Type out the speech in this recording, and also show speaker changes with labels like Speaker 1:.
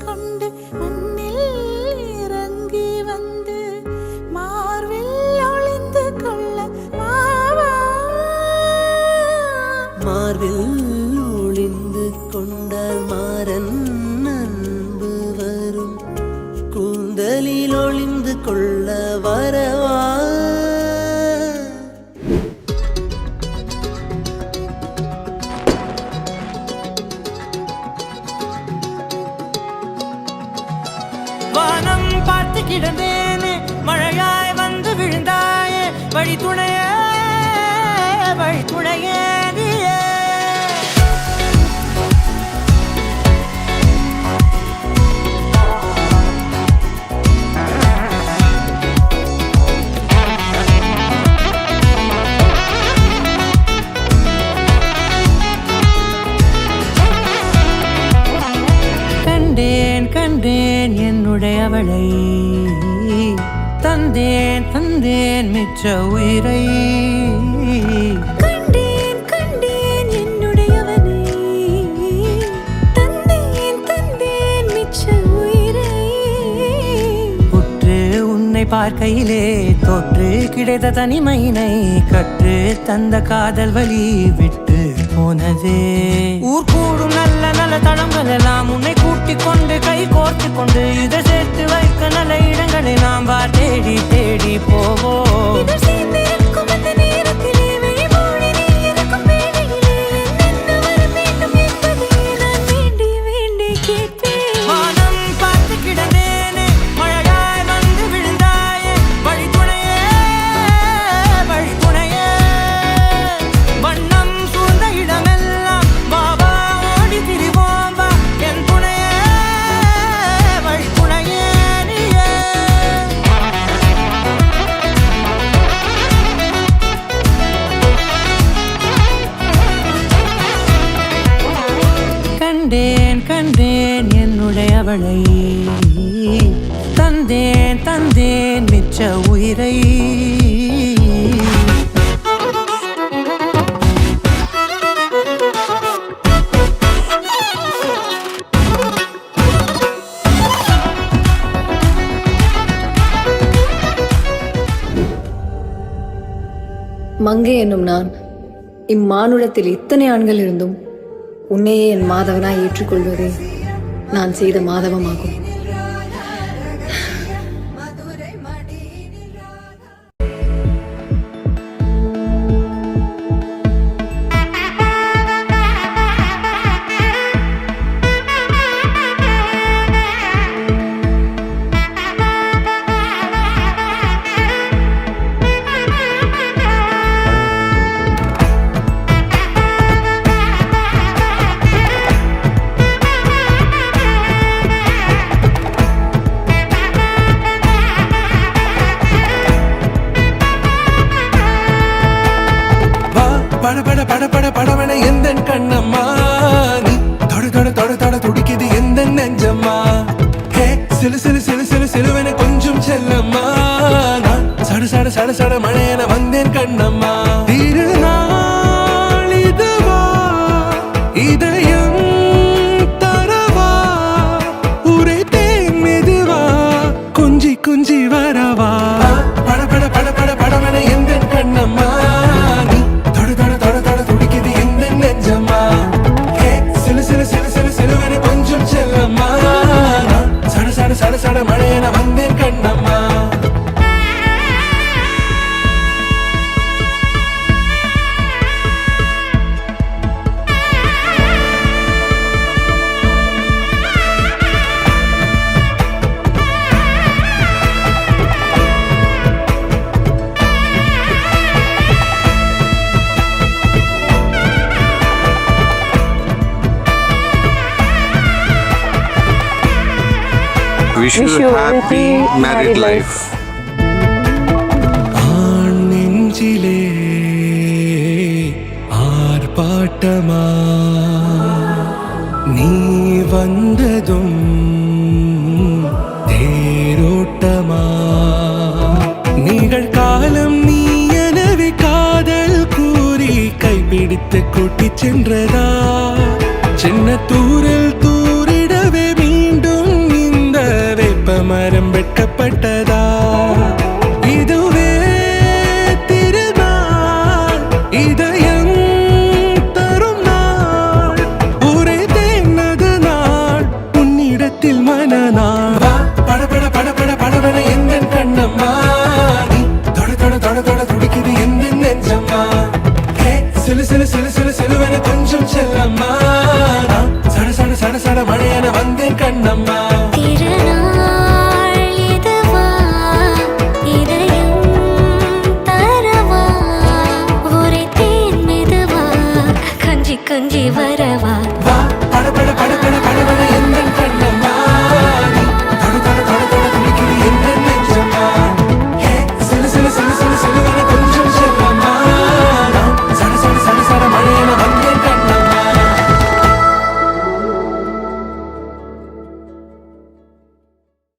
Speaker 1: கொண்டு மண்ணில் இறங்கி வந்து மார்பில் ஒளிந்து கொள்ள மாவா.
Speaker 2: மார்பில் ஒளிந்து கொண்டால் மாறன் அன்பு வரும், கூந்தலில் ஒளிந்து கொள்ள வரவா.
Speaker 3: வானம் பார்த்து கிடந்தேனே, மழையாய் வந்து விழுந்தாயே, வழி துணையே வழி துணையே நீயே. கண்டேன் கண்டேன் என்னுடையவளை, தந்தேன் தந்தேன் மிச்ச உயிரை.
Speaker 1: கண்டேன் கண்டேன் என்னுடையவனை, தந்தேன் தந்தேன் மிச்ச உயிரை.
Speaker 3: உற்று உன்னை பார்க்கையிலே தோற்று கிடைத்த தனிமையினை கற்று தந்த காதல் வழி விட்டு போனதே. ஊர் கூடும் நல்ல நல்ல தளங்கள் எல்லாம் உன்னை கூட்டிக் கொண்டு கை கோர்த்து கொண்டு இதை சேர்த்து வைக்க நல்ல இடங்களை நாம் வா தேடி தேடி போவோம்.
Speaker 1: இதழ் சேர்ந்திருக்கும் அந்த நேரத்திலே விழிமூடி நீ இருக்கும் வேளையிலே என்னென்ன வர வேண்டும் என்பதை நான் வேண்டி வேண்டி கேட்பேன்.
Speaker 3: வானம் பார்த்து கிடந்தேனே, மழையாய் வந்து விழுந்தாயே, வழி துணையே வழி துணையே. வண்ணம் சூழ்ந்த இடமெல்லாம் பாபா ஓடி திரிவோம் வா, என் துணையே வழி துணையே நீயே. கண்டேன் கண்டேன் என்னுடையவளை, தந்தேன் தந்தேன் மிச்ச உயிரை.
Speaker 4: மங்கை என்னும் நான் இம்மானுடத்தில் இத்தனை ஆண்கள் இருந்தும் உன்னையே என் மாதவனாய் ஏற்றுக்கொள்வதே நான் செய்த மாதவமாகும்.
Speaker 5: பட பட பட பட படவன எந்தன் கண்ணம்மா, நீ தொட தொட தொட தொட துடிக்குது எந்த நெஞ்சம்மா. ஹே சிலு சிலு சிலு சிலு சிலுவன கொஞ்சம் செல்லம்மா, நான் சட சட சட சட மழையன வந்தேன் கண்ணம்மா. திருநாள் இதுவா இதயம் தரவா, உரைத்தேன் மெதுவா கொஞ்சி கொஞ்சி வரவா. பட பட பட பட படவன எந்தன் கண்ணம்மா, சட சட மழையன வந்தேன் Kannamma.
Speaker 6: Wish you happy married life.
Speaker 5: ஆண் நெஞ்சிலே ஆர்ப்பாட்டமா, நீ வந்ததும் தேரோட்டமா. நிகழ்காலம் நீ எனவே காதல் கூறி கைப்பிடித்து கூட்டிச் சென்றதா, சின்ன தூரல் தூரிடவே மீண்டும் கட்டப்பட்டதா இதுவே திருநாள் இதயம் தரும் நாள் ஒரே தேனது நாள் உன்னிடத்தில் மனநாள் வா படபட படபட படபட எந்த கண்ணம்மா நீ தொட தொட தொட தொட துடிக்குது எந்த நெஞ்சம்மா ஹே சிலு சிலு சிலு சிலு சிலுவென கொஞ்சம் செல்லம்மா நான் சட சட சட சட மழையென வந்தேன் கண்ணம்மா